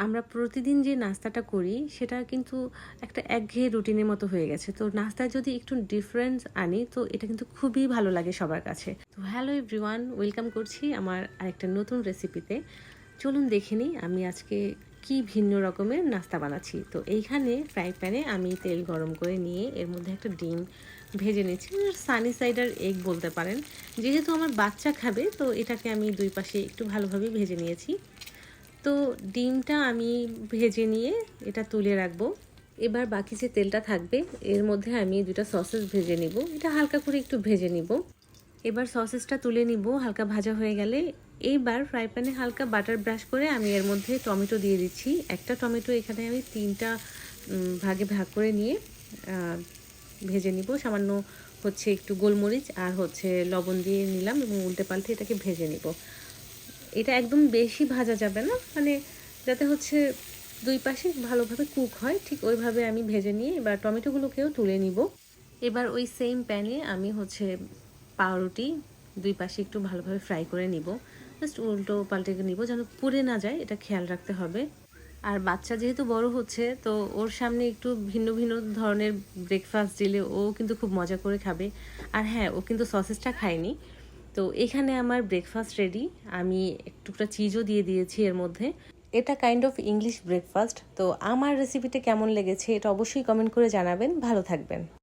আমরা প্রতিদিন যে নাস্তাটা করি সেটা কিন্তু একটা একঘেয়ে রুটিনের মতো হয়ে গেছে। তো নাস্তায় যদি একটু ডিফারেন্স আনি তো এটা কিন্তু খুবই ভালো লাগে সবার কাছে। তো হ্যালো এভরিওয়ান, ওয়েলকাম করছি আমার আরেকটা নতুন রেসিপিতে। চলুন দেখে নিই আমি আজকে কি ভিন্ন রকমের নাস্তা বানাচ্ছি। তো এইখানে ফ্রাই প্যানে আমি তেল গরম করে নিয়ে এর মধ্যে একটা ডিম ভেজে নিচ্ছি, সানি সাইডার এগ বলতে পারেন। যেহেতু আমার বাচ্চা খাবে তো এটাকে আমি দুই পাশে একটু ভালোভাবে ভেজে নিয়েছি। তো ডিমটা আমি ভেজে নিয়ে এটা তুলে রাখবো। এবার বাকি যে তেলটা থাকবে এর মধ্যে আমি দুটো সসেস ভেজে নিব, এটা হালকা করে একটু ভেজে নিব। এবার সসেসটা তুলে নিব হালকা ভাজা হয়ে গেলে। এইবার ফ্রাই প্যানে হালকা বাটার ব্রাশ করে আমি এর মধ্যে টমেটো দিয়ে দিচ্ছি। একটা টমেটো এখানে আমি তিনটা ভাগে ভাগ করে নিয়ে ভেজে নিব। সামান্য হচ্ছে একটু গোলমরিচ আর হচ্ছে লবণ দিয়ে নিলাম এবং উল্টে পাল্টে এটাকে ভেজে নিব। এটা একদম বেশি ভাজা যাবে না, মানে যাতে হচ্ছে দুই পাশে ভালোভাবে কুক হয় ঠিক ওইভাবে আমি ভেজে নিয়ে এবার টমেটোগুলোকেও তুলে নিব। এবার ওই সেম প্যানে আমি হচ্ছে পাউরুটি দুই পাশে একটু ভালোভাবে ফ্রাই করে নিব। জাস্ট উল্টো পাল্টে নিব যেন পুড়ে না যায়, এটা খেয়াল রাখতে হবে। আর বাচ্চা যেহেতু বড় হচ্ছে তো ওর সামনে একটু ভিন্ন ভিন্ন ধরনের ব্রেকফাস্ট দিলে ও কিন্তু খুব মজা করে খাবে। আর হ্যাঁ, ও কিন্তু সসেসটা খায়নি। তো এখানে আমার ব্রেকফাস্ট রেডি। আমি একটুটা চিজও দিয়ে দিয়েছি এর মধ্যে। এটা কাইন্ড অফ ইংলিশ ব্রেকফাস্ট। তো আমার রেসিপিটা কেমন লেগেছে এটা অবশ্যই কমেন্ট করে জানাবেন। ভালো থাকবেন।